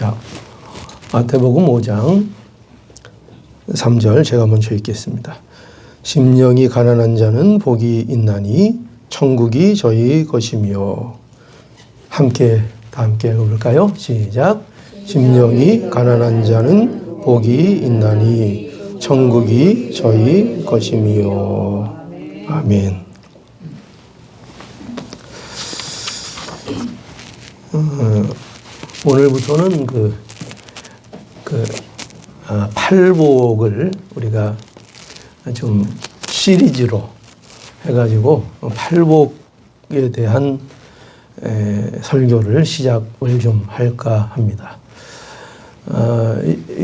자, 마태복음 5장 3절 제가 먼저 읽겠습니다. 심령이 가난한 자는 복이 있나니 천국이 저희 것이며. 다 함께 읽어볼까요? 시작. 심령이 가난한 자는 복이 있나니 천국이 저희 것이며. 아멘. 오늘부터는 팔복을 우리가 좀 시리즈로 해가지고 팔복에 대한 설교를 시작을 좀 할까 합니다.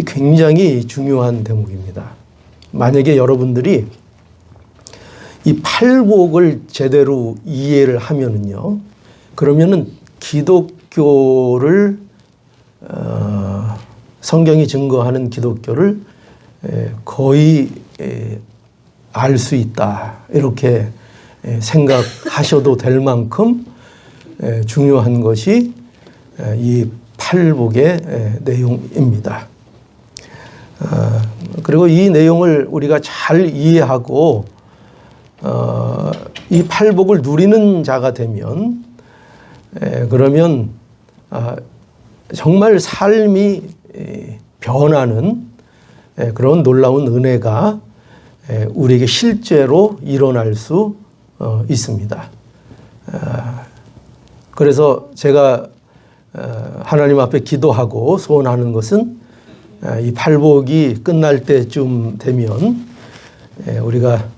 굉장히 중요한 대목입니다. 만약에 여러분들이 이 팔복을 제대로 이해를 하면은요, 그러면은 기독교를 성경이 증거하는 기독교를 거의 알 수 있다, 이렇게 생각하셔도 될 만큼 중요한 것이 이 팔복의 내용입니다. 그리고 이 내용을 우리가 잘 이해하고 이 팔복을 누리는 자가 되면 그러면 정말 삶이 변하는 그런 놀라운 은혜가 우리에게 실제로 일어날 수 있습니다. 그래서 제가 하나님 앞에 기도하고 소원하는 것은 이 팔복이 끝날 때쯤 되면 우리가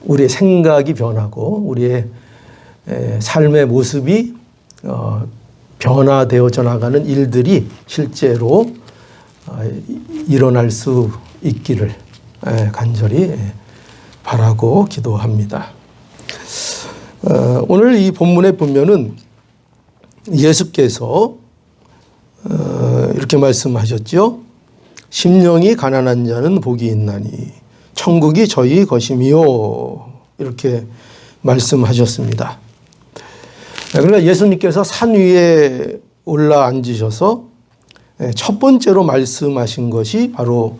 우리의 생각이 변하고 우리의 삶의 모습이 변화되어져 나가는 일들이 실제로 일어날 수 있기를 간절히 바라고 기도합니다. 오늘 이 본문에 보면은 예수께서 이렇게 말씀하셨죠. 심령이 가난한 자는 복이 있나니 천국이 저희 것이며, 이렇게 말씀하셨습니다. 그러니까 예수님께서 산 위에 올라 앉으셔서 첫 번째로 말씀하신 것이 바로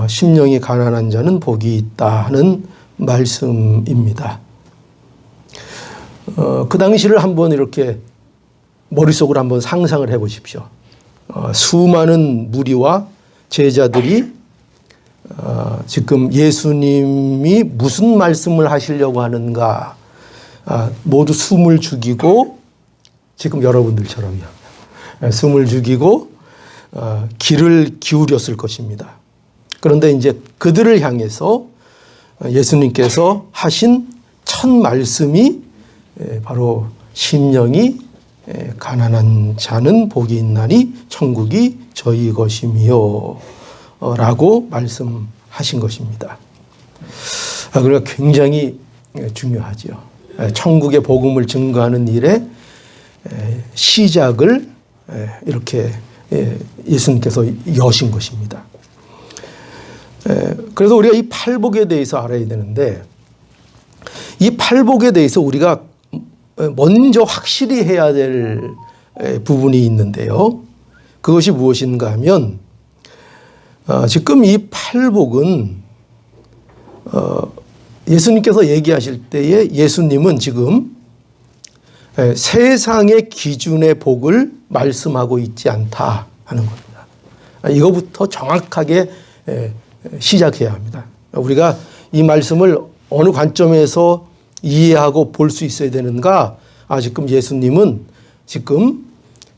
심령이 가난한 자는 복이 있다는 말씀입니다. 그 당시를 한번 이렇게 머릿속으로 한번 상상을 해 보십시오. 수많은 무리와 제자들이 지금 예수님이 무슨 말씀을 하시려고 하는가 모두 숨을 죽이고, 지금 여러분들처럼요, 숨을 죽이고 귀를 기울였을 것입니다. 그런데 이제 그들을 향해서 예수님께서 하신 첫 말씀이 바로 심령이 가난한 자는 복이 있나니 천국이 저희 것이며 라고 말씀하신 것입니다. 그러니까 굉장히 중요하죠. 천국의 복음을 증거하는 일의 시작을 이렇게 예수님께서 여신 것입니다. 그래서 우리가 이 팔복에 대해서 알아야 되는데, 이 팔복에 대해서 우리가 먼저 확실히 해야 될 부분이 있는데요. 그것이 무엇인가 하면, 지금 이 팔복은 예수님께서 얘기하실 때에 예수님은 지금 세상의 기준의 복을 말씀하고 있지 않다 하는 겁니다. 이거부터 정확하게 시작해야 합니다. 우리가 이 말씀을 어느 관점에서 이해하고 볼 수 있어야 되는가? 지금 예수님은 지금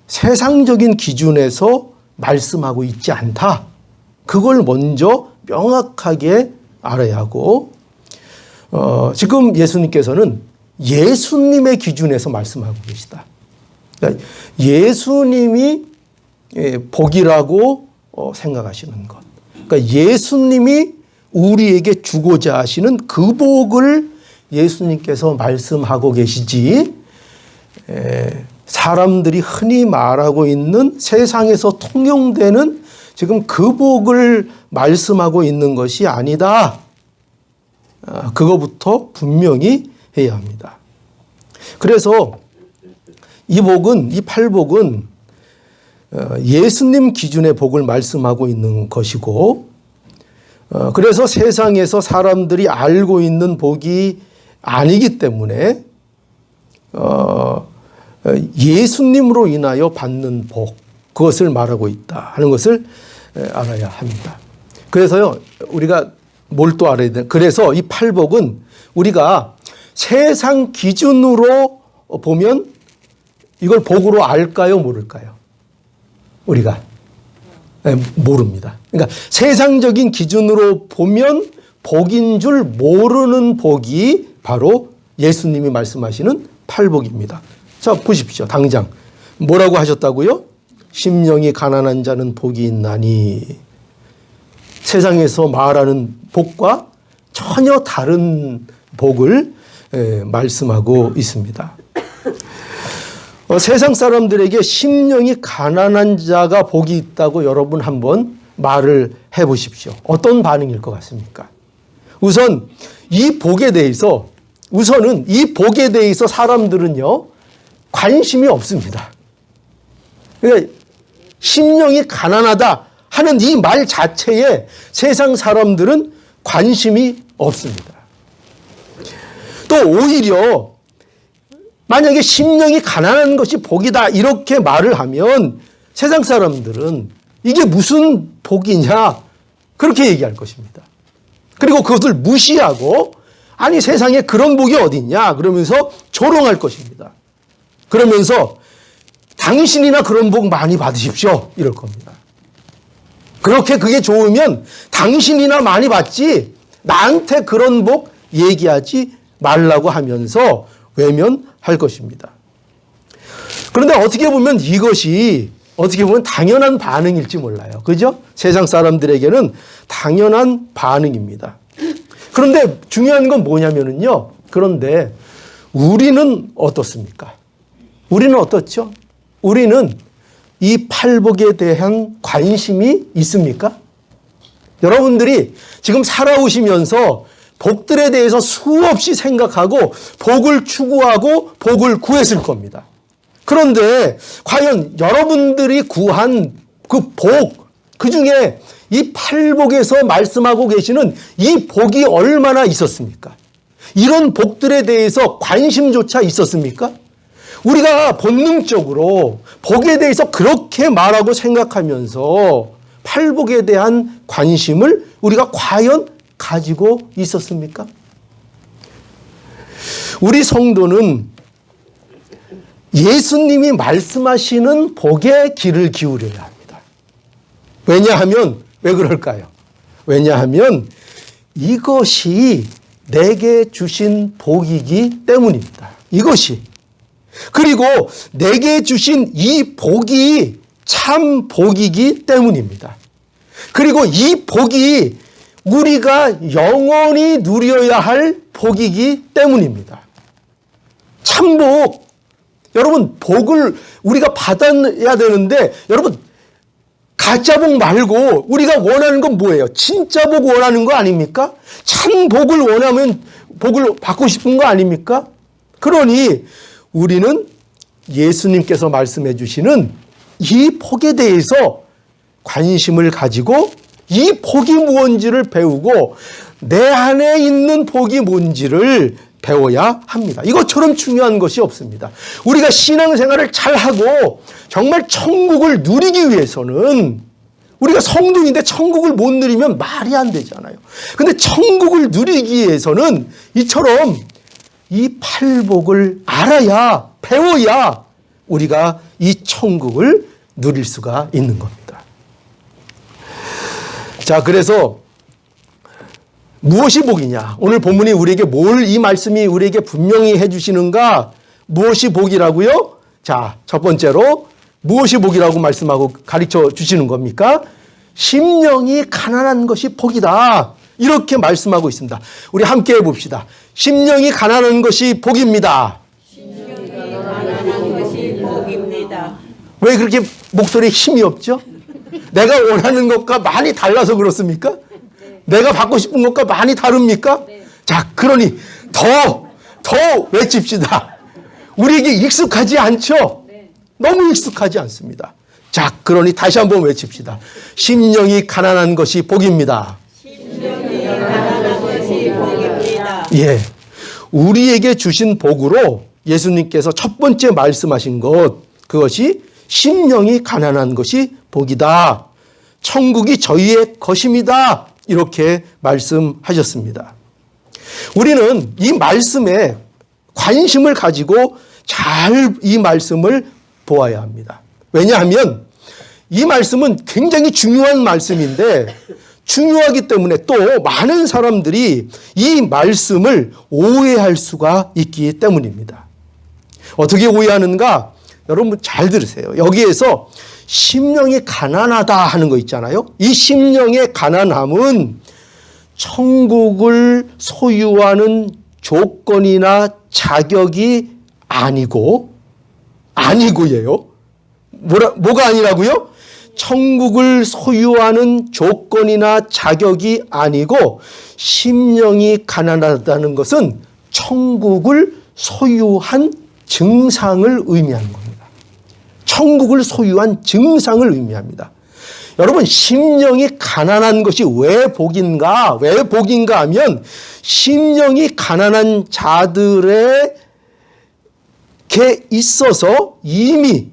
세상적인 기준에서 말씀하고 있지 않다. 그걸 먼저 명확하게 알아야 하고, 지금 예수님께서는 예수님의 기준에서 말씀하고 계시다. 그러니까 예수님이 복이라고 생각하시는 것. 그러니까 예수님이 우리에게 주고자 하시는 그 복을 예수님께서 말씀하고 계시지, 사람들이 흔히 말하고 있는 세상에서 통용되는 지금 그 복을 말씀하고 있는 것이 아니다. 그거부터 분명히 해야 합니다. 그래서 이 복은, 이 팔복은 예수님 기준의 복을 말씀하고 있는 것이고, 그래서 세상에서 사람들이 알고 있는 복이 아니기 때문에 예수님으로 인하여 받는 복, 그것을 말하고 있다 하는 것을 알아야 합니다. 그래서요, 우리가 뭘 또 알아야 되나? 그래서 이 팔복은 우리가 세상 기준으로 보면 이걸 복으로 알까요, 모를까요? 우리가 모릅니다. 그러니까 세상적인 기준으로 보면 복인 줄 모르는 복이 바로 예수님이 말씀하시는 팔복입니다. 자, 보십시오. 당장 뭐라고 하셨다고요? 심령이 가난한 자는 복이 있나니. 세상에서 말하는 복과 전혀 다른 복을 말씀하고 있습니다. 세상 사람들에게 심령이 가난한 자가 복이 있다고 여러분 한번 말을 해보십시오. 어떤 반응일 것 같습니까? 우선은 이 복에 대해서 사람들은요, 관심이 없습니다. 그러니까 심령이 가난하다 하는 이 말 자체에 세상 사람들은 관심이 없습니다. 또 오히려 만약에 심령이 가난한 것이 복이다 이렇게 말을 하면 세상 사람들은 이게 무슨 복이냐 그렇게 얘기할 것입니다. 그리고 그것을 무시하고 아니 세상에 그런 복이 어딨냐 그러면서 조롱할 것입니다. 그러면서 당신이나 그런 복 많이 받으십시오 이럴 겁니다. 그렇게 그게 좋으면 당신이나 많이 받지 나한테 그런 복 얘기하지 말라고 하면서 외면할 것입니다. 그런데 어떻게 보면 이것이 당연한 반응일지 몰라요. 그죠? 세상 사람들에게는 당연한 반응입니다. 그런데 중요한 건 뭐냐면요. 그런데 우리는 어떻습니까? 우리는 어떻죠? 우리는 이 팔복에 대한 관심이 있습니까? 여러분들이 지금 살아오시면서 복들에 대해서 수없이 생각하고 복을 추구하고 복을 구했을 겁니다. 그런데 과연 여러분들이 구한 그 복, 그 중에 이 팔복에서 말씀하고 계시는 이 복이 얼마나 있었습니까? 이런 복들에 대해서 관심조차 있었습니까? 우리가 본능적으로 복에 대해서 그렇게 말하고 생각하면서 팔복에 대한 관심을 우리가 과연 가지고 있었습니까? 우리 성도는 예수님이 말씀하시는 복에 귀를 기울여야 합니다. 왜냐하면, 왜 그럴까요? 왜냐하면 이것이 내게 주신 복이기 때문입니다. 이것이. 그리고 내게 주신 이 복이 참 복이기 때문입니다. 그리고 이 복이 우리가 영원히 누려야 할 복이기 때문입니다. 참복. 여러분, 복을 우리가 받아야 되는데, 여러분, 가짜 복 말고 우리가 원하는 건 뭐예요? 진짜 복 원하는 거 아닙니까? 참 복을 원하면 복을 받고 싶은 거 아닙니까? 그러니 우리는 예수님께서 말씀해 주시는 이 복에 대해서 관심을 가지고 이 복이 무엇인지를 배우고 내 안에 있는 복이 뭔지를 배워야 합니다. 이것처럼 중요한 것이 없습니다. 우리가 신앙생활을 잘하고 정말 천국을 누리기 위해서는 우리가 성도인데 천국을 못 누리면 말이 안 되잖아요. 근데 천국을 누리기 위해서는 이처럼 이 팔복을 알아야, 배워야 우리가 이 천국을 누릴 수가 있는 겁니다. 자, 그래서 무엇이 복이냐? 오늘 본문이 우리에게 이 말씀이 우리에게 분명히 해주시는가? 무엇이 복이라고요? 자, 첫 번째로 무엇이 복이라고 말씀하고 가르쳐 주시는 겁니까? 심령이 가난한 것이 복이다. 이렇게 말씀하고 있습니다. 우리 함께 해봅시다. 심령이 가난한 것이 복입니다. 심령이 가난한 것이 복입니다. 왜 그렇게 목소리에 힘이 없죠? 내가 원하는 것과 많이 달라서 그렇습니까? 네. 내가 받고 싶은 것과 많이 다릅니까? 네. 자, 그러니 더 외칩시다. 우리에게 익숙하지 않죠? 네. 너무 익숙하지 않습니다. 자, 그러니 다시 한번 외칩시다. 심령이 가난한 것이 복입니다. 심령이 가난한 것이 복입니다. 예. 우리에게 주신 복으로 예수님께서 첫 번째 말씀하신 것, 그것이 심령이 가난한 것이 복이다. 천국이 저희의 것입니다. 이렇게 말씀하셨습니다. 우리는 이 말씀에 관심을 가지고 잘 이 말씀을 보아야 합니다. 왜냐하면 이 말씀은 굉장히 중요한 말씀인데 중요하기 때문에 또 많은 사람들이 이 말씀을 오해할 수가 있기 때문입니다. 어떻게 오해하는가? 여러분 잘 들으세요. 여기에서 심령이 가난하다 하는 거 있잖아요. 이 심령의 가난함은 천국을 소유하는 조건이나 자격이 아니고예요. 뭐가 아니라고요? 천국을 소유하는 조건이나 자격이 아니고 심령이 가난하다는 것은 천국을 소유한 증상을 의미하는 겁니다. 천국을 소유한 증상을 의미합니다. 여러분, 심령이 가난한 것이 왜 복인가? 왜 복인가 하면 심령이 가난한 자들에게 있어서 이미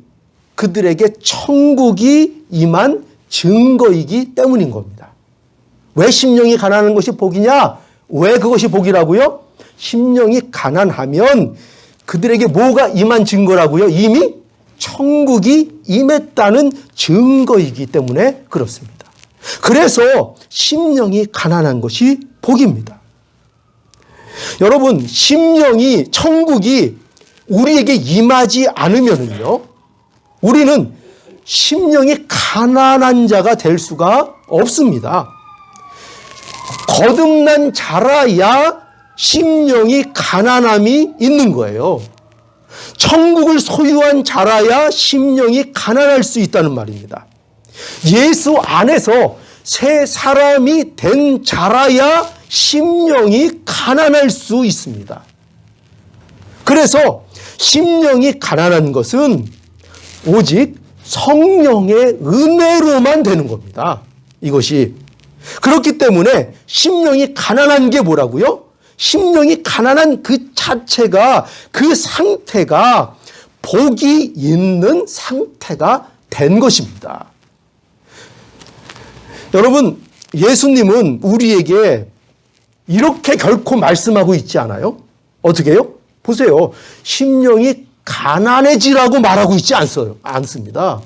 그들에게 천국이 임한 증거이기 때문인 겁니다. 왜 심령이 가난한 것이 복이냐? 왜 그것이 복이라고요? 심령이 가난하면 그들에게 뭐가 임한 증거라고요? 이미 천국이 임했다는 증거이기 때문에 그렇습니다. 그래서 심령이 가난한 것이 복입니다. 여러분, 천국이 우리에게 임하지 않으면요, 우리는 심령이 가난한 자가 될 수가 없습니다. 거듭난 자라야 심령이 가난함이 있는 거예요. 천국을 소유한 자라야 심령이 가난할 수 있다는 말입니다. 예수 안에서 새 사람이 된 자라야 심령이 가난할 수 있습니다. 그래서 심령이 가난한 것은 오직 성령의 은혜로만 되는 겁니다. 이것이. 그렇기 때문에 심령이 가난한 게 뭐라고요? 심령이 가난한 그 자체가, 그 상태가 복이 있는 상태가 된 것입니다. 여러분, 예수님은 우리에게 이렇게 결코 말씀하고 있지 않아요? 어떻게 해요? 보세요. 심령이 가난해지라고 말하고 있지 않습니다.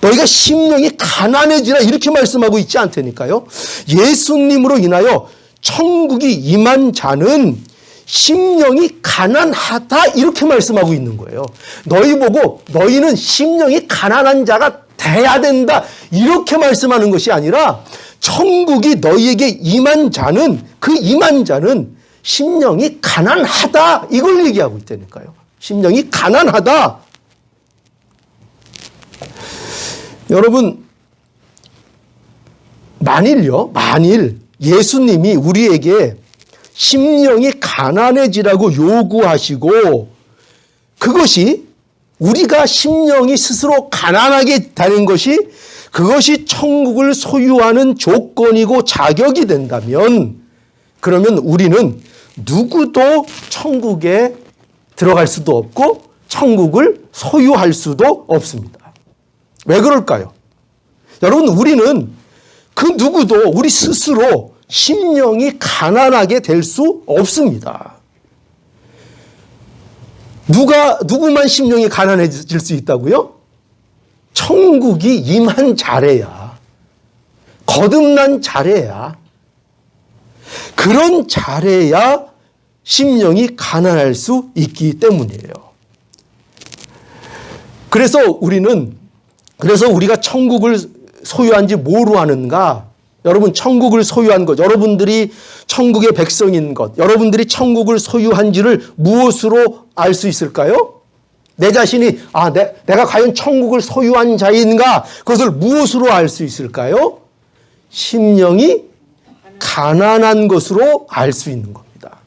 너희가 심령이 가난해지라 이렇게 말씀하고 있지 않다니까요. 예수님으로 인하여 천국이 임한 자는 심령이 가난하다 이렇게 말씀하고 있는 거예요. 너희 보고 너희는 심령이 가난한 자가 돼야 된다 이렇게 말씀하는 것이 아니라 천국이 너희에게 임한 자는, 그 임한 자는 심령이 가난하다 이걸 얘기하고 있다니까요. 심령이 가난하다. 여러분, 만일 예수님이 우리에게 심령이 가난해지라고 요구하시고 그것이 우리가 심령이 스스로 가난하게 되는 것이 그것이 천국을 소유하는 조건이고 자격이 된다면 그러면 우리는 누구도 천국에 들어갈 수도 없고 천국을 소유할 수도 없습니다. 왜 그럴까요? 여러분, 우리는 그 누구도 우리 스스로 심령이 가난하게 될 수 없습니다. 누구만 심령이 가난해질 수 있다고요? 천국이 임한 자래야, 거듭난 자래야, 그런 자래야 심령이 가난할 수 있기 때문이에요. 그래서 우리가 천국을 소유한지 뭐로 아는가? 여러분, 천국을 소유한 것, 여러분들이 천국의 백성인 것, 여러분들이 천국을 소유한지를 무엇으로 알 수 있을까요? 내 자신이 내가 과연 천국을 소유한 자인가? 그것을 무엇으로 알 수 있을까요? 심령이 가난한 것으로 알 수 있는 겁니다.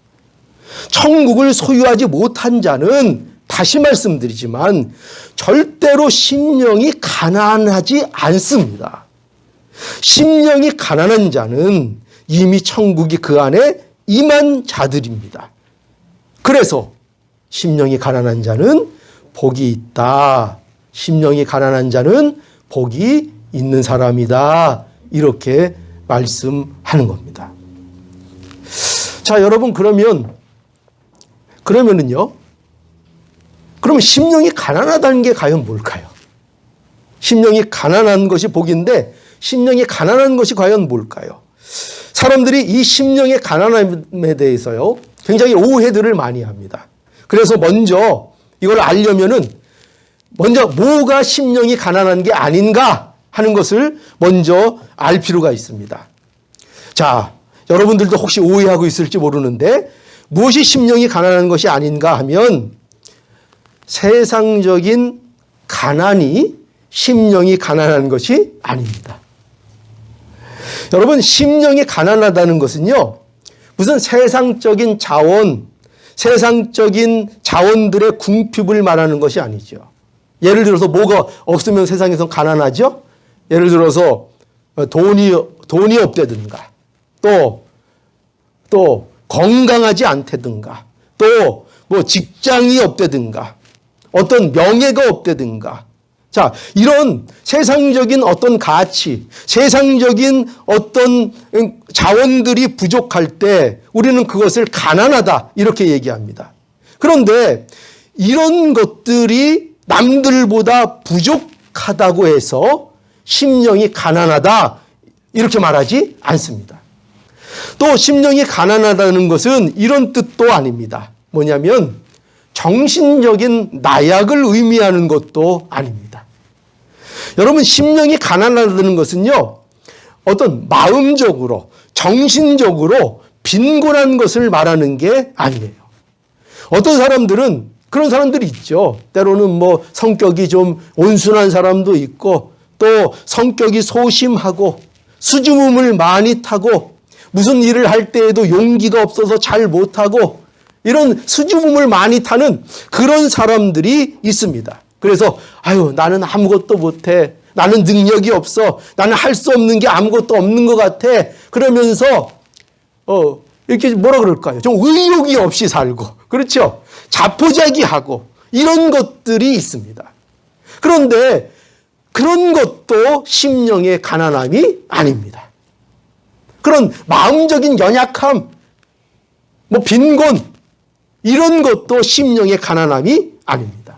천국을 소유하지 못한 자는 다시 말씀드리지만 절대로 심령이 가난하지 않습니다. 심령이 가난한 자는 이미 천국이 그 안에 임한 자들입니다. 그래서 심령이 가난한 자는 복이 있다. 심령이 가난한 자는 복이 있는 사람이다. 이렇게 말씀하는 겁니다. 자, 여러분 그러면은요. 그러면 심령이 가난하다는 게 과연 뭘까요? 심령이 가난한 것이 복인데 심령이 가난한 것이 과연 뭘까요? 사람들이 이 심령의 가난함에 대해서요. 굉장히 오해들을 많이 합니다. 그래서 먼저 이걸 알려면은 먼저 뭐가 심령이 가난한 게 아닌가 하는 것을 먼저 알 필요가 있습니다. 자, 여러분들도 혹시 오해하고 있을지 모르는데 무엇이 심령이 가난한 것이 아닌가 하면 세상적인 가난이 심령이 가난한 것이 아닙니다. 여러분, 심령이 가난하다는 것은요, 무슨 세상적인 세상적인 자원들의 궁핍을 말하는 것이 아니죠. 예를 들어서 뭐가 없으면 세상에서 가난하죠? 예를 들어서 돈이 없다든가, 또 건강하지 않다든가, 또 뭐 직장이 없다든가, 어떤 명예가 없다든가. 자, 이런 세상적인 어떤 가치, 세상적인 어떤 자원들이 부족할 때 우리는 그것을 가난하다 이렇게 얘기합니다. 그런데 이런 것들이 남들보다 부족하다고 해서 심령이 가난하다 이렇게 말하지 않습니다. 또 심령이 가난하다는 것은 이런 뜻도 아닙니다. 뭐냐면 정신적인 나약을 의미하는 것도 아닙니다. 여러분, 심령이 가난하다는 것은요, 어떤 마음적으로, 정신적으로 빈곤한 것을 말하는 게 아니에요. 어떤 사람들은 그런 사람들이 있죠. 때로는 뭐 성격이 좀 온순한 사람도 있고, 또 성격이 소심하고, 수줍음을 많이 타고, 무슨 일을 할 때에도 용기가 없어서 잘 못하고, 이런 수줍음을 많이 타는 그런 사람들이 있습니다. 그래서 나는 아무것도 못해. 나는 능력이 없어. 나는 할 수 없는 게 아무것도 없는 것 같아. 그러면서 이렇게 뭐라 그럴까요? 좀 의욕이 없이 살고, 그렇죠? 자포자기하고 이런 것들이 있습니다. 그런데 그런 것도 심령의 가난함이 아닙니다. 그런 마음적인 연약함, 뭐 빈곤, 이런 것도 심령의 가난함이 아닙니다.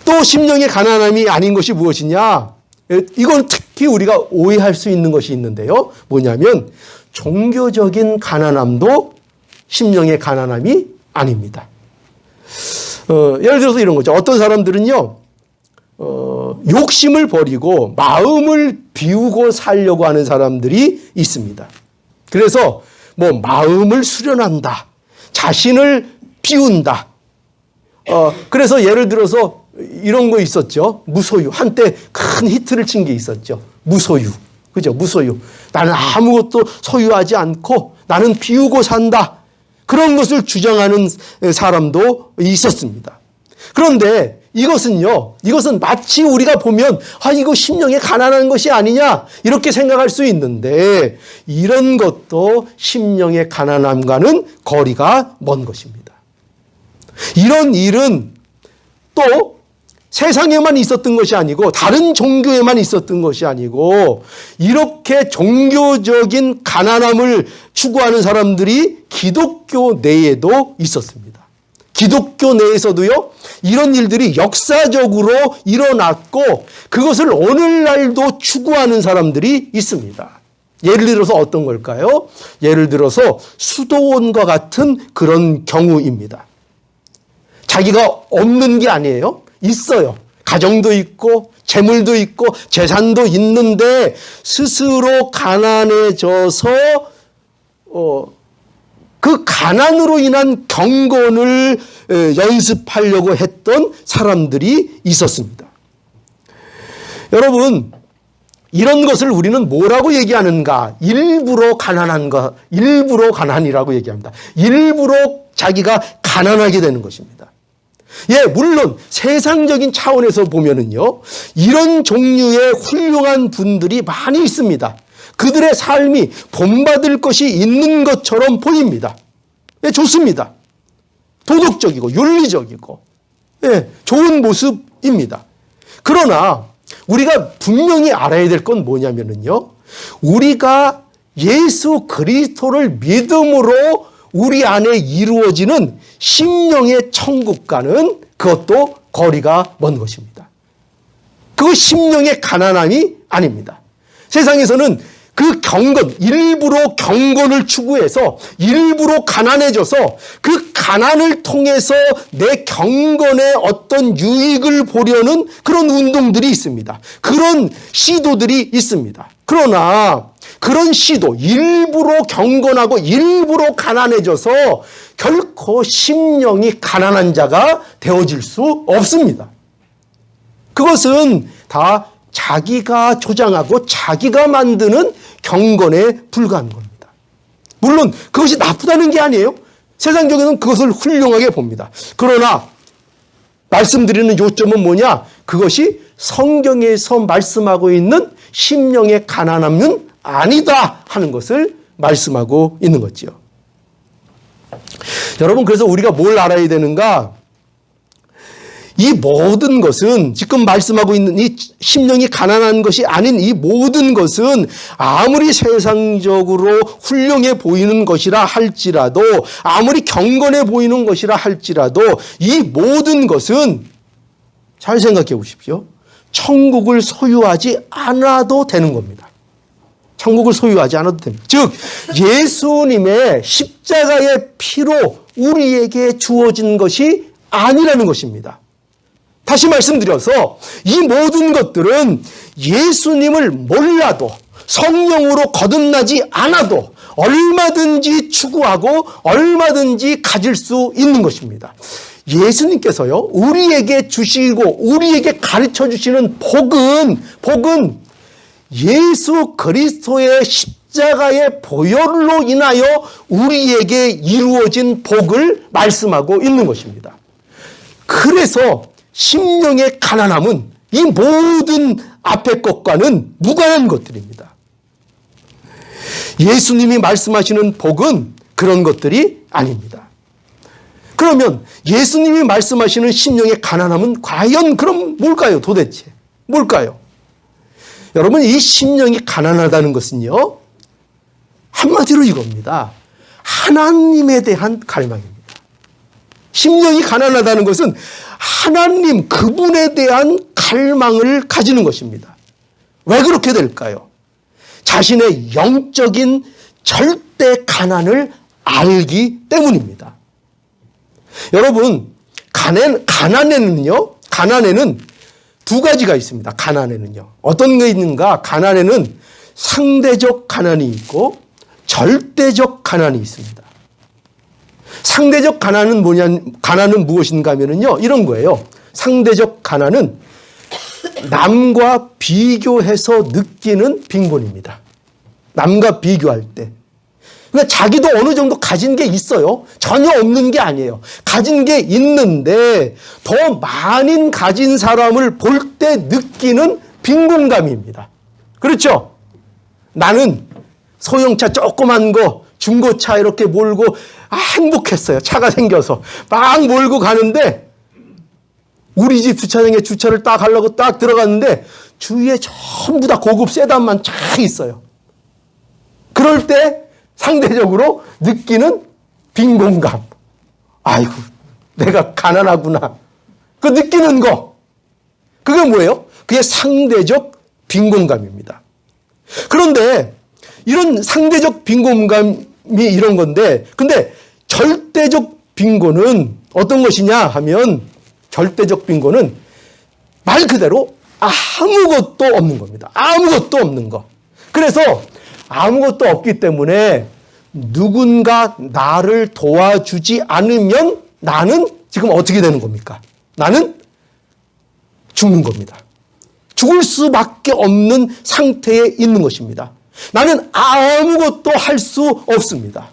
또 심령의 가난함이 아닌 것이 무엇이냐? 이건 특히 우리가 오해할 수 있는 것이 있는데요. 뭐냐면 종교적인 가난함도 심령의 가난함이 아닙니다. 예를 들어서 이런 거죠. 어떤 사람들은요, 욕심을 버리고 마음을 비우고 살려고 하는 사람들이 있습니다. 그래서 뭐 마음을 수련한다. 자신을 비운다. 그래서 예를 들어서 이런 거 있었죠. 무소유. 한때 큰 히트를 친 게 있었죠. 무소유. 그죠? 무소유. 나는 아무것도 소유하지 않고 나는 비우고 산다. 그런 것을 주장하는 사람도 있었습니다. 그런데 이것은 마치 우리가 보면 이거 심령에 가난한 것이 아니냐 이렇게 생각할 수 있는데 이런 것도 심령의 가난함과는 거리가 먼 것입니다. 이런 일은 또 세상에만 있었던 것이 아니고 다른 종교에만 있었던 것이 아니고 이렇게 종교적인 가난함을 추구하는 사람들이 기독교 내에도 있었습니다. 기독교 내에서도요, 이런 일들이 역사적으로 일어났고 그것을 오늘날도 추구하는 사람들이 있습니다. 예를 들어서 어떤 걸까요? 예를 들어서 수도원과 같은 그런 경우입니다. 자기가 없는 게 아니에요. 있어요. 가정도 있고 재물도 있고 재산도 있는데 스스로 가난해져서 그 가난으로 인한 경건을 연습하려고 했던 사람들이 있었습니다. 여러분, 이런 것을 우리는 뭐라고 얘기하는가? 일부러 가난한가? 일부러 가난이라고 얘기합니다. 일부러 자기가 가난하게 되는 것입니다. 예, 물론 세상적인 차원에서 보면은요, 이런 종류의 훌륭한 분들이 많이 있습니다. 그들의 삶이 본받을 것이 있는 것처럼 보입니다. 예, 좋습니다. 도덕적이고 윤리적이고, 예, 좋은 모습입니다. 그러나 우리가 분명히 알아야 될 건 뭐냐면은요, 우리가 예수 그리스도를 믿음으로 우리 안에 이루어지는 심령의 천국과는 그것도 거리가 먼 것입니다. 그거 심령의 가난함이 아닙니다. 세상에서는 그 경건, 일부러 경건을 추구해서 일부러 가난해져서 그 가난을 통해서 내 경건의 어떤 유익을 보려는 그런 운동들이 있습니다. 그런 시도들이 있습니다. 그러나 그런 시도, 일부러 경건하고 일부러 가난해져서 결코 심령이 가난한 자가 되어질 수 없습니다. 그것은 다 자기가 조장하고 자기가 만드는 경건에 불과한 겁니다. 물론 그것이 나쁘다는 게 아니에요. 세상적으로는 그것을 훌륭하게 봅니다. 그러나 말씀드리는 요점은 뭐냐? 그것이 성경에서 말씀하고 있는 심령의 가난함은 아니다 하는 것을 말씀하고 있는 거지요. 여러분, 그래서 우리가 뭘 알아야 되는가? 이 모든 것은 지금 말씀하고 있는 이 심령이 가난한 것이 아닌 이 모든 것은 아무리 세상적으로 훌륭해 보이는 것이라 할지라도, 아무리 경건해 보이는 것이라 할지라도 이 모든 것은 잘 생각해 보십시오. 천국을 소유하지 않아도 되는 겁니다. 천국을 소유하지 않아도 됩니다. 즉 예수님의 십자가의 피로 우리에게 주어진 것이 아니라는 것입니다. 다시 말씀드려서 이 모든 것들은 예수님을 몰라도, 성령으로 거듭나지 않아도 얼마든지 추구하고 얼마든지 가질 수 있는 것입니다. 예수님께서요, 우리에게 주시고 우리에게 가르쳐 주시는 복은 예수 그리스도의 십자가의 보혈로 인하여 우리에게 이루어진 복을 말씀하고 있는 것입니다. 그래서 심령의 가난함은 이 모든 앞의 것과는 무관한 것들입니다. 예수님이 말씀하시는 복은 그런 것들이 아닙니다. 그러면 예수님이 말씀하시는 심령의 가난함은 과연 그럼 뭘까요? 도대체 뭘까요? 여러분, 이 심령이 가난하다는 것은요, 한마디로 이겁니다. 하나님에 대한 갈망입니다. 심령이 가난하다는 것은 하나님, 그분에 대한 갈망을 가지는 것입니다. 왜 그렇게 될까요? 자신의 영적인 절대 가난을 알기 때문입니다. 여러분, 가난에는 두 가지가 있습니다. 가난에는요. 어떤 게 있는가? 가난에는 상대적 가난이 있고 절대적 가난이 있습니다. 상대적 가난은 가난은 무엇인가 하면요, 이런 거예요. 상대적 가난은 남과 비교해서 느끼는 빈곤입니다. 남과 비교할 때. 그러니까 자기도 어느 정도 가진 게 있어요. 전혀 없는 게 아니에요. 가진 게 있는데 더 많이 가진 사람을 볼 때 느끼는 빈곤감입니다. 그렇죠? 나는 소형차 조그만 거, 중고차 이렇게 몰고 행복했어요. 차가 생겨서 막 몰고 가는데 우리 집 주차장에 주차를 딱 하려고 딱 들어갔는데 주위에 전부 다 고급 세단만 쫙 있어요. 그럴 때 상대적으로 느끼는 빈곤감. 아이고, 내가 가난하구나. 그 느끼는 거. 그게 뭐예요? 그게 상대적 빈곤감입니다. 그런데 이런 상대적 빈곤감이 이런 건데, 근데 절대적 빈곤은 어떤 것이냐 하면, 절대적 빈곤은 말 그대로 아무것도 없는 겁니다. 아무것도 없는 거. 그래서 아무것도 없기 때문에 누군가 나를 도와주지 않으면 나는 지금 어떻게 되는 겁니까? 나는 죽는 겁니다. 죽을 수밖에 없는 상태에 있는 것입니다. 나는 아무것도 할 수 없습니다.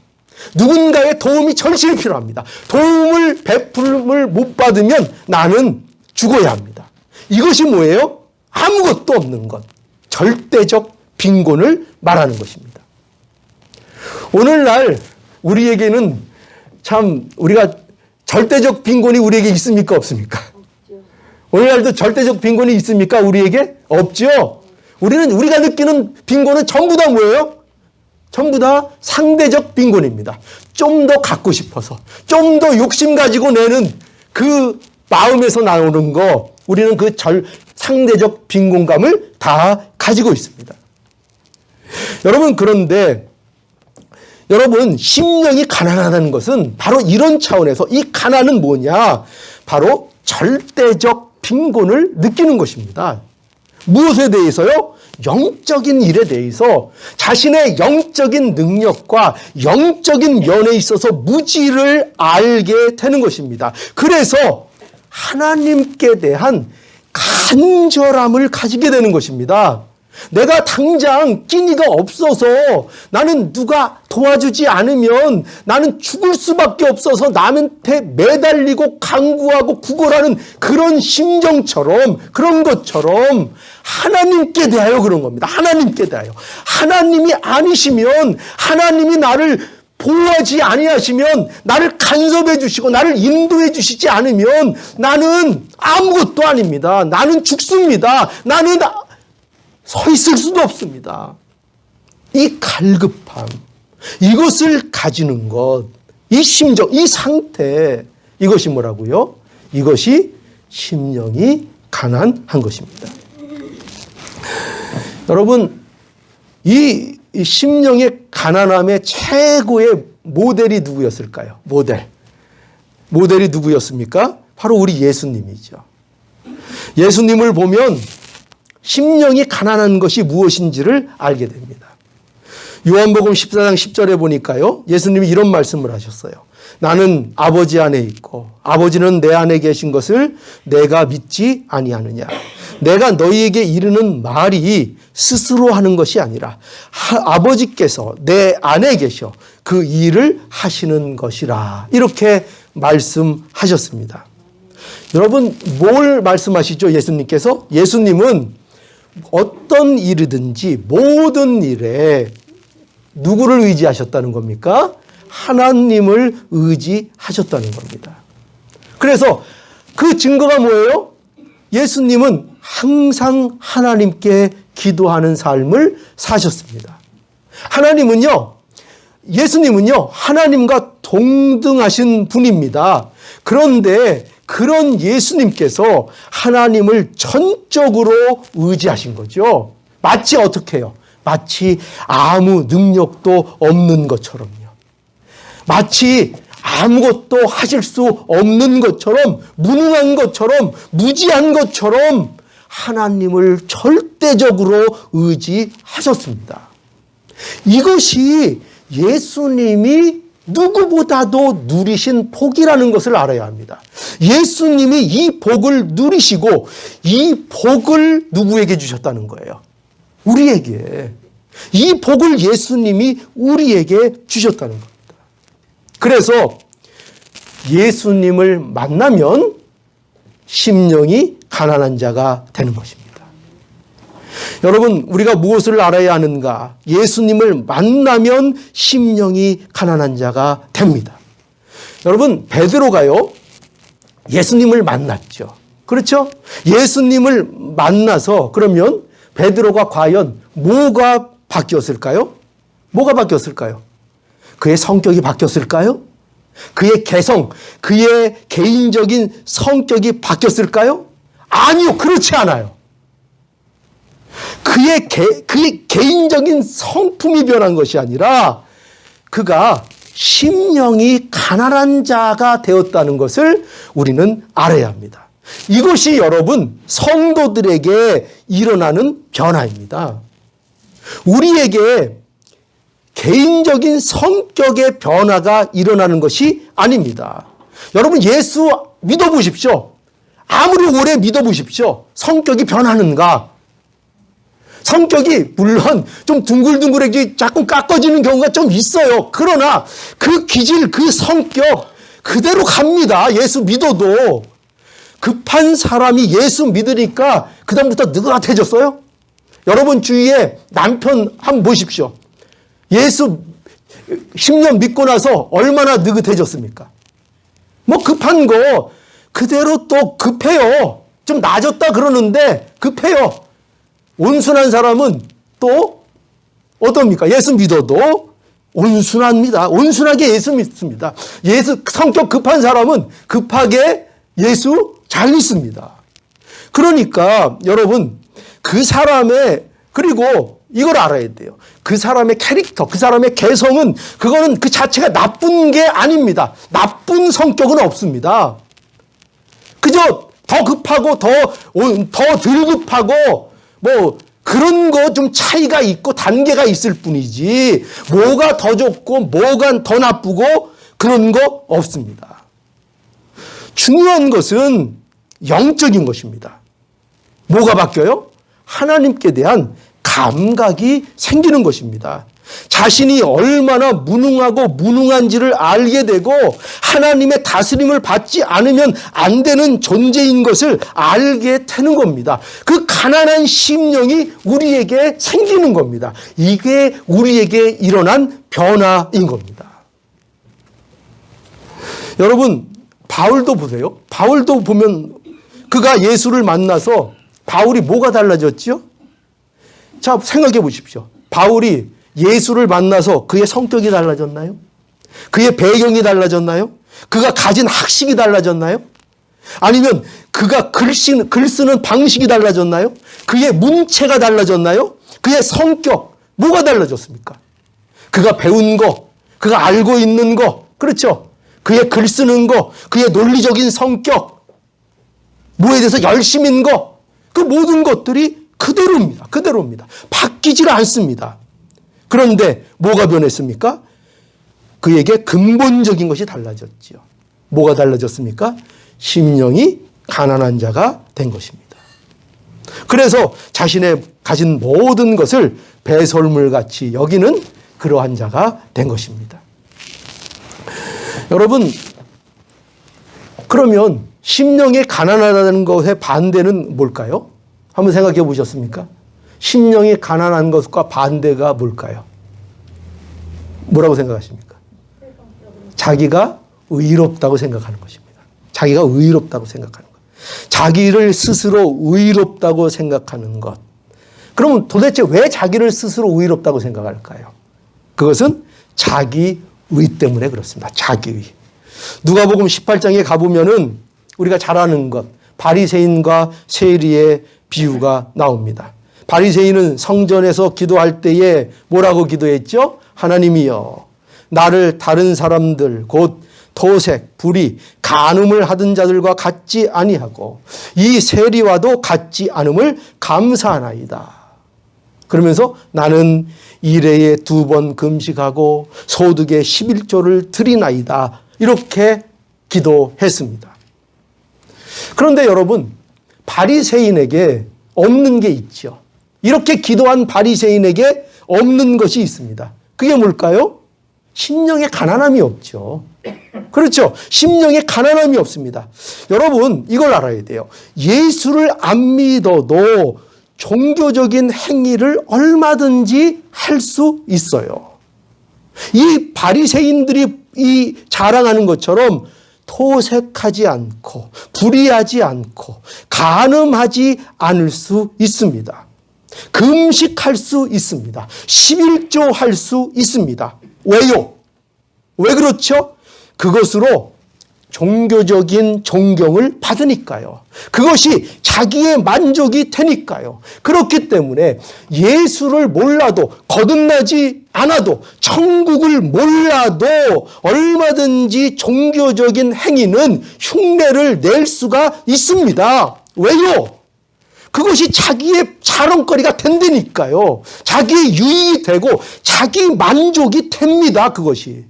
누군가의 도움이 절실히 필요합니다. 도움을 베풀음을 못 받으면 나는 죽어야 합니다. 이것이 뭐예요? 아무것도 없는 것. 절대적 빈곤을 말하는 것입니다. 오늘날 우리에게는 참 우리가 절대적 빈곤이 우리에게 있습니까? 없습니까? 오늘날도 절대적 빈곤이 있습니까? 우리에게? 없죠. 우리가 느끼는 빈곤은 전부 다 뭐예요? 전부 다 상대적 빈곤입니다. 좀 더 갖고 싶어서, 좀 더 욕심 가지고 내는 그 마음에서 나오는 거, 우리는 그 상대적 빈곤감을 다 가지고 있습니다. 여러분, 그런데 여러분, 심령이 가난하다는 것은 바로 이런 차원에서, 이 가난은 뭐냐? 바로 절대적 빈곤을 느끼는 것입니다. 무엇에 대해서요? 영적인 일에 대해서 자신의 영적인 능력과 영적인 면에 있어서 무지를 알게 되는 것입니다. 그래서 하나님께 대한 간절함을 가지게 되는 것입니다. 내가 당장 끼니가 없어서 나는 누가 도와주지 않으면 나는 죽을 수밖에 없어서 남한테 매달리고 간구하고 구걸하는 그런 심정처럼, 그런 것처럼 하나님께 대하여 그런 겁니다. 하나님께 대하여. 하나님이 아니시면, 하나님이 나를 보호하지 아니하시면, 나를 간섭해 주시고 나를 인도해 주시지 않으면 나는 아무것도 아닙니다. 나는 죽습니다. 나는 서 있을 수도 없습니다. 이 갈급함, 이것을 가지는 것, 이 심정, 이 상태, 이것이 뭐라고요? 이것이 심령이 가난한 것입니다. 여러분, 이 심령의 가난함의 최고의 모델이 누구였을까요? 모델이 누구였습니까? 바로 우리 예수님이죠. 예수님을 보면 심령이 가난한 것이 무엇인지를 알게 됩니다. 요한복음 14장 10절에 보니까요, 예수님이 이런 말씀을 하셨어요. 나는 아버지 안에 있고 아버지는 내 안에 계신 것을 내가 믿지 아니하느냐. 내가 너희에게 이르는 말이 스스로 하는 것이 아니라 아버지께서 내 안에 계셔 그 일을 하시는 것이라. 이렇게 말씀하셨습니다. 여러분, 뭘 말씀하시죠? 예수님께서? 예수님은 어떤 일이든지 모든 일에 누구를 의지하셨다는 겁니까? 하나님을 의지하셨다는 겁니다. 그래서 그 증거가 뭐예요? 예수님은 항상 하나님께 기도하는 삶을 사셨습니다. 예수님은요, 하나님과 동등하신 분입니다. 그런데 그런 예수님께서 하나님을 전적으로 의지하신 거죠. 마치 어떻게 해요? 마치 아무 능력도 없는 것처럼요. 마치 아무것도 하실 수 없는 것처럼, 무능한 것처럼, 무지한 것처럼 하나님을 절대적으로 의지하셨습니다. 이것이 예수님이 누구보다도 누리신 복이라는 것을 알아야 합니다. 예수님이 이 복을 누리시고 이 복을 누구에게 주셨다는 거예요? 우리에게. 이 복을 예수님이 우리에게 주셨다는 겁니다. 그래서 예수님을 만나면 심령이 가난한 자가 되는 것입니다. 여러분, 우리가 무엇을 알아야 하는가? 예수님을 만나면 심령이 가난한 자가 됩니다. 여러분, 베드로가요, 예수님을 만났죠. 그렇죠? 예수님을 만나서 그러면 베드로가 과연 뭐가 바뀌었을까요? 뭐가 바뀌었을까요? 그의 성격이 바뀌었을까요? 그의 개성, 그의 개인적인 성격이 바뀌었을까요? 아니요, 그렇지 않아요. 그의 개인적인 성품이 변한 것이 아니라 그가 심령이 가난한 자가 되었다는 것을 우리는 알아야 합니다. 이것이 여러분, 성도들에게 일어나는 변화입니다. 우리에게 개인적인 성격의 변화가 일어나는 것이 아닙니다. 여러분, 예수 믿어보십시오. 아무리 오래 믿어보십시오. 성격이 변하는가? 성격이 물론 좀 둥글둥글하게 자꾸 깎아지는 경우가 좀 있어요. 그러나 그 기질, 그 성격 그대로 갑니다. 예수 믿어도. 급한 사람이 예수 믿으니까 그다음부터 느긋해졌어요? 여러분 주위에 남편 한번 보십시오. 예수 10년 믿고 나서 얼마나 느긋해졌습니까? 뭐 급한 거 그대로 또 급해요. 좀 나아졌다 그러는데 급해요. 온순한 사람은 또 어떻습니까? 예수 믿어도 온순합니다. 온순하게 예수 믿습니다. 예수 성격 급한 사람은 급하게 예수 잘 믿습니다. 그러니까 여러분 그 사람의 그리고 이걸 알아야 돼요. 그 사람의 캐릭터, 그 사람의 개성은 그거는 그 자체가 나쁜 게 아닙니다. 나쁜 성격은 없습니다. 그저 더 급하고 더 덜 급하고 뭐 그런 거 좀 차이가 있고 단계가 있을 뿐이지 뭐가 더 좋고 뭐가 더 나쁘고 그런 거 없습니다. 중요한 것은 영적인 것입니다. 뭐가 바뀌어요? 하나님께 대한 감각이 생기는 것입니다. 자신이 얼마나 무능하고 무능한지를 알게 되고 하나님의 다스림을 받지 않으면 안 되는 존재인 것을 알게 되는 겁니다. 그 가난한 심령이 우리에게 생기는 겁니다. 이게 우리에게 일어난 변화인 겁니다. 여러분 바울도 보세요. 바울도 보면 그가 예수를 만나서 바울이 뭐가 달라졌죠? 자, 생각해 보십시오. 바울이 예수를 만나서 그의 성격이 달라졌나요? 그의 배경이 달라졌나요? 그가 가진 학식이 달라졌나요? 아니면 그가 글 쓰는 방식이 달라졌나요? 그의 문체가 달라졌나요? 그의 성격, 뭐가 달라졌습니까? 그가 배운 거, 그가 알고 있는 거, 그렇죠? 그의 글 쓰는 거, 그의 논리적인 성격, 뭐에 대해서 열심인 거, 그 모든 것들이 그대로입니다. 그대로입니다. 바뀌질 않습니다. 그런데 뭐가 변했습니까? 그에게 근본적인 것이 달라졌지요. 뭐가 달라졌습니까? 심령이 가난한 자가 된 것입니다. 그래서 자신의 가진 모든 것을 배설물같이 여기는 그러한 자가 된 것입니다. 여러분, 그러면 심령이 가난하다는 것의 반대는 뭘까요? 한번 생각해 보셨습니까? 심령이 가난한 것과 반대가 뭘까요? 뭐라고 생각하십니까? 자기가 의롭다고 생각하는 것입니다. 자기가 의롭다고 생각하는 것. 자기를 스스로 의롭다고 생각하는 것. 그러면 도대체 왜 자기를 스스로 의롭다고 생각할까요? 그것은 자기 의 때문에 그렇습니다. 자기의. 누가복음 18장에 가보면은 우리가 잘 아는 것, 바리새인과 세리의 비유가 나옵니다. 바리새인은 성전에서 기도할 때에 뭐라고 기도했죠? 하나님이여, 나를 다른 사람들 곧 도색, 불의, 간음을 하던 자들과 같지 아니하고 이 세리와도 같지 않음을 감사하나이다. 그러면서 나는 일회에 2번 금식하고 소득의 11조를 드리나이다. 이렇게 기도했습니다. 그런데 여러분, 바리새인에게 없는 게 있죠. 이렇게 기도한 바리새인에게 없는 것이 있습니다. 그게 뭘까요? 심령의 가난함이 없죠. 그렇죠. 심령의 가난함이 없습니다. 여러분, 이걸 알아야 돼요. 예수를 안 믿어도 종교적인 행위를 얼마든지 할 수 있어요. 이 바리새인들이 이 자랑하는 것처럼 토색하지 않고 불의하지 않고 간음하지 않을 수 있습니다. 금식할 수 있습니다. 11조 할 수 있습니다. 왜요? 왜 그렇죠? 그것으로 종교적인 존경을 받으니까요. 그것이 자기의 만족이 되니까요. 그렇기 때문에 예수를 몰라도 거듭나지 않아도 천국을 몰라도 얼마든지 종교적인 행위는 흉내를 낼 수가 있습니다. 왜요? 그것이 자기의 자랑거리가 된다니까요. 자기의 유익이 되고 자기 만족이 됩니다. 그것이.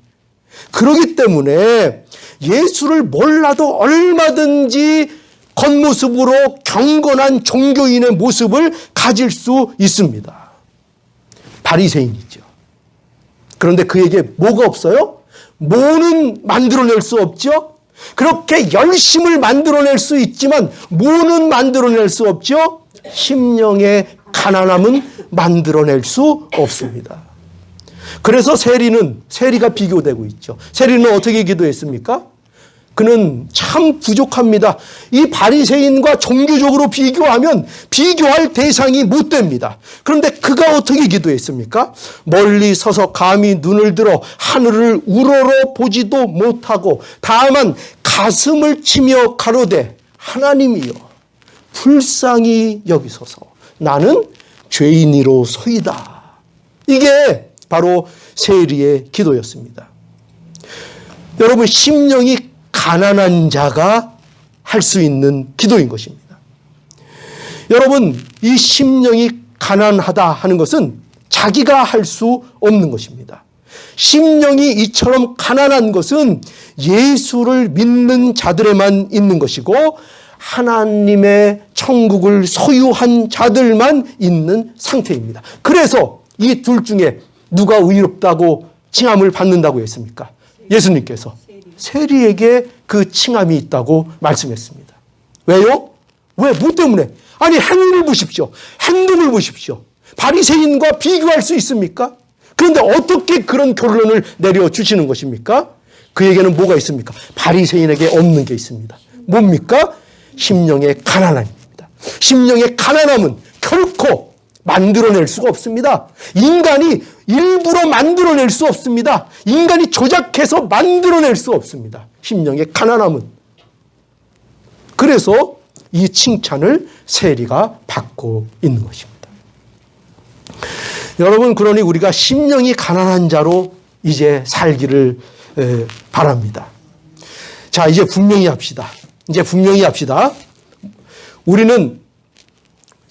그렇기 때문에 예수를 몰라도 얼마든지 겉모습으로 경건한 종교인의 모습을 가질 수 있습니다. 바리새인이죠. 그런데 그에게 뭐가 없어요? 뭐는 만들어낼 수 없죠? 그렇게 열심을 만들어낼 수 있지만 뭐는 만들어낼 수 없죠? 심령의 가난함은 만들어낼 수 없습니다. 그래서 세리가 비교되고 있죠. 세리는 어떻게 기도했습니까? 그는 참 부족합니다. 이 바리새인과 종교적으로 비교하면 비교할 대상이 못 됩니다. 그런데 그가 어떻게 기도했습니까? 멀리 서서 감히 눈을 들어 하늘을 우러러 보지도 못하고 다만 가슴을 치며 가로되 하나님이여 불쌍히 여기소서 나는 죄인이로소이다. 이게 바로 세리의 기도였습니다. 여러분, 심령이 가난한 자가 할 수 있는 기도인 것입니다. 여러분, 이 심령이 가난하다 하는 것은 자기가 할 수 없는 것입니다. 심령이 이처럼 가난한 것은 예수를 믿는 자들에만 있는 것이고 하나님의 천국을 소유한 자들만 있는 상태입니다. 그래서 이 둘 중에 누가 의롭다고 칭함을 받는다고 했습니까? 예수님께서 세리에게 그 칭함이 있다고 말씀했습니다. 왜요? 왜? 뭐 때문에? 아니, 행위를 보십시오. 행동을 보십시오. 바리새인과 비교할 수 있습니까? 그런데 어떻게 그런 결론을 내려주시는 것입니까? 그에게는 뭐가 있습니까? 바리새인에게 없는 게 있습니다. 뭡니까? 심령의 가난함입니다. 심령의 가난함은 결코 만들어낼 수가 없습니다. 인간이 일부러 만들어낼 수 없습니다. 인간이 조작해서 만들어낼 수 없습니다. 심령의 가난함은. 그래서 이 칭찬을 세리가 받고 있는 것입니다. 여러분, 그러니 우리가 심령이 가난한 자로 이제 살기를 바랍니다. 자, 이제 분명히 합시다. 우리는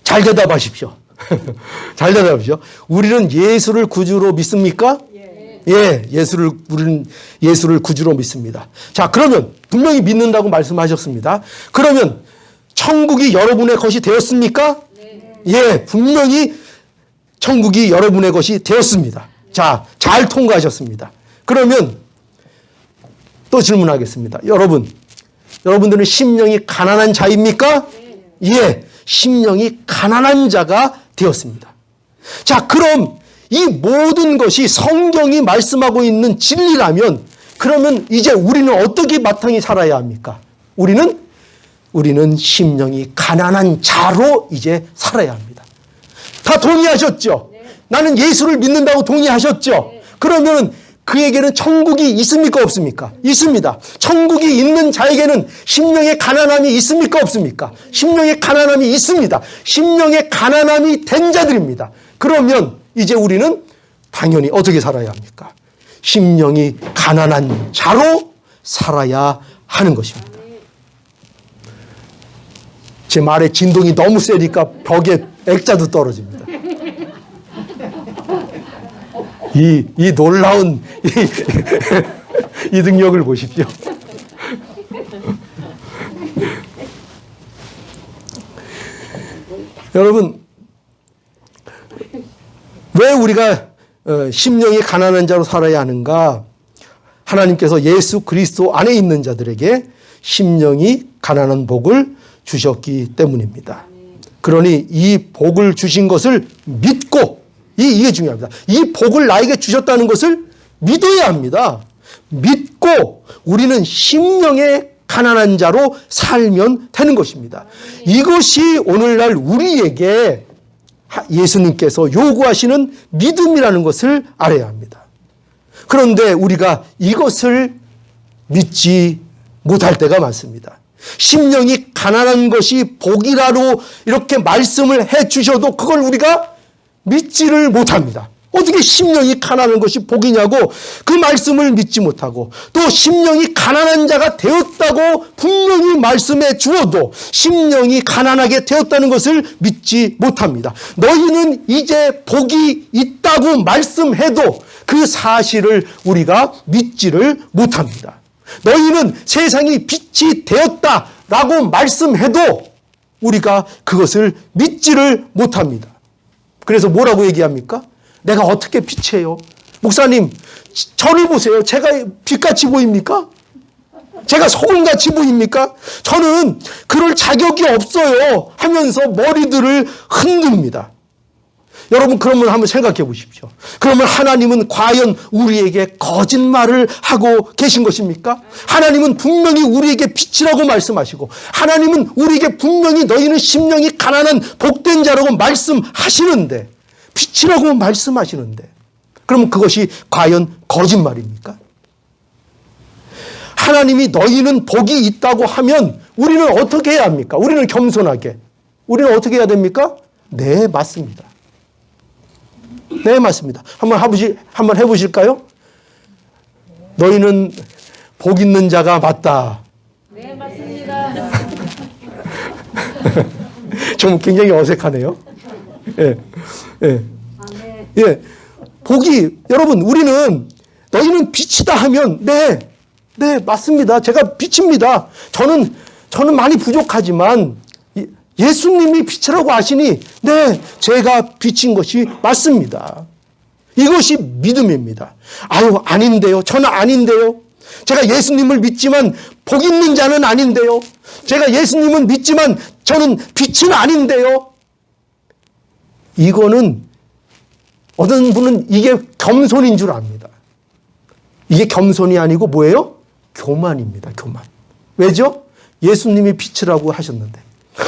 잘 대답하십시오. 잘 대답하십시오. 우리는 예수를 구주로 믿습니까? 예, 우리는 예수를 구주로 믿습니다. 자, 그러면 분명히 믿는다고 말씀하셨습니다. 그러면 천국이 여러분의 것이 되었습니까? 예, 분명히 천국이 여러분의 것이 되었습니다. 자, 잘 통과하셨습니다. 그러면 또 질문하겠습니다. 여러분들은 심령이 가난한 자입니까? 예, 심령이 가난한 자가 되었습니다. 자, 그럼 이 모든 것이 성경이 말씀하고 있는 진리라면 그러면 이제 우리는 어떻게 마땅히 살아야 합니까? 우리는 심령이 가난한 자로 이제 살아야 합니다. 다 동의하셨죠? 나는 예수를 믿는다고 동의하셨죠? 그러면 그에게는 천국이 있습니까? 없습니까? 있습니다. 천국이 있는 자에게는 심령의 가난함이 있습니까? 없습니까? 심령의 가난함이 있습니다. 심령의 가난함이 된 자들입니다. 그러면 이제 우리는 당연히 어떻게 살아야 합니까? 심령이 가난한 자로 살아야 하는 것입니다. 제 말에 진동이 너무 세니까 벽에 액자도 떨어집니다. 이 놀라운 이 능력을 보십시오. 여러분, 왜 우리가 심령이 가난한 자로 살아야 하는가? 하나님께서 예수 그리스도 안에 있는 자들에게 심령이 가난한 복을 주셨기 때문입니다. 그러니 이 복을 주신 것을 믿고, 이게 중요합니다. 이 복을 나에게 주셨다는 것을 믿어야 합니다. 믿고 우리는 심령의 가난한 자로 살면 되는 것입니다. 이것이 오늘날 우리에게 예수님께서 요구하시는 믿음이라는 것을 알아야 합니다. 그런데 우리가 이것을 믿지 못할 때가 많습니다. 심령이 가난한 것이 복이라로 이렇게 말씀을 해 주셔도 그걸 우리가 믿지를 못합니다. 어떻게 심령이 가난한 것이 복이냐고 그 말씀을 믿지 못하고, 또 심령이 가난한 자가 되었다고 분명히 말씀해 주어도 심령이 가난하게 되었다는 것을 믿지 못합니다. 너희는 이제 복이 있다고 말씀해도 그 사실을 우리가 믿지를 못합니다. 너희는 세상이 빛이 되었다 라고 말씀해도 우리가 그것을 믿지를 못합니다. 그래서 뭐라고 얘기합니까? 내가 어떻게 빛이에요? 목사님, 저를 보세요. 제가 빛같이 보입니까? 제가 소금같이 보입니까? 저는 그럴 자격이 없어요 하면서 머리들을 흔듭니다. 여러분, 그러면 한번 생각해 보십시오. 그러면 하나님은 과연 우리에게 거짓말을 하고 계신 것입니까? 하나님은 분명히 우리에게 빛이라고 말씀하시고, 하나님은 우리에게 분명히 너희는 심령이 가난한 복된 자라고 말씀하시는데, 빛이라고 말씀하시는데, 그러면 그것이 과연 거짓말입니까? 하나님이 너희는 복이 있다고 하면 우리는 어떻게 해야 합니까? 우리는 겸손하게. 우리는 어떻게 해야 됩니까? 네, 맞습니다. 네, 맞습니다. 한번 해보실까요? 너희는 복 있는 자가 맞다. 네, 맞습니다. 좀 굉장히 어색하네요. 예, 예, 예. 복이, 여러분, 우리는 너희는 빛이다 하면, 네, 맞습니다. 제가 빛입니다. 저는 많이 부족하지만, 예수님이 빛이라고 하시니, 네, 제가 빛인 것이 맞습니다. 이것이 믿음입니다. 아유, 아닌데요. 저는 아닌데요. 제가 예수님을 믿지만 복 있는 자는 아닌데요. 제가 예수님은 믿지만 저는 빛은 아닌데요. 이거는 어떤 분은 이게 겸손인 줄 압니다. 이게 겸손이 아니고 뭐예요? 교만입니다. 교만. 왜죠? 예수님이 빛이라고 하셨는데,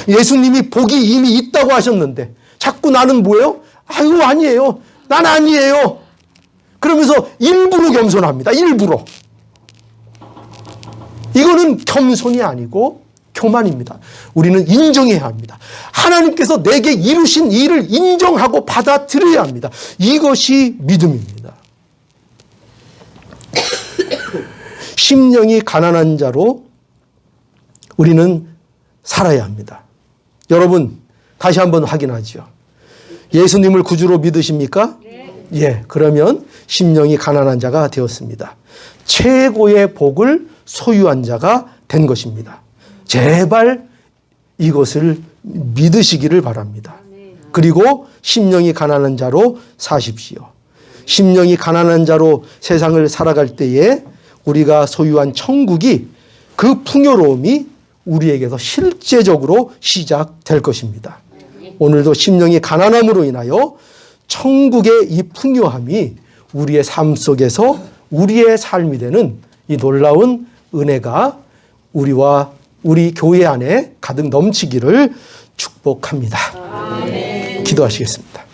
예수님이 복이 이미 있다고 하셨는데 자꾸 나는 뭐예요? 아유, 아니에요. 난 아니에요. 그러면서 일부러 겸손합니다. 일부러. 이거는 겸손이 아니고 교만입니다. 우리는 인정해야 합니다. 하나님께서 내게 이루신 일을 인정하고 받아들여야 합니다. 이것이 믿음입니다. 심령이 가난한 자로 우리는 살아야 합니다. 여러분, 다시 한번 확인하죠. 예수님을 구주로 믿으십니까? 네. 예, 그러면 심령이 가난한 자가 되었습니다. 최고의 복을 소유한 자가 된 것입니다. 제발 이것을 믿으시기를 바랍니다. 그리고 심령이 가난한 자로 사십시오. 심령이 가난한 자로 세상을 살아갈 때에 우리가 소유한 천국이, 그 풍요로움이 우리에게서 실제적으로 시작될 것입니다. 오늘도 심령이 가난함으로 인하여 천국의 이 풍요함이 우리의 삶 속에서 우리의 삶이 되는 이 놀라운 은혜가 우리와 우리 교회 안에 가득 넘치기를 축복합니다. 아멘. 기도하시겠습니다.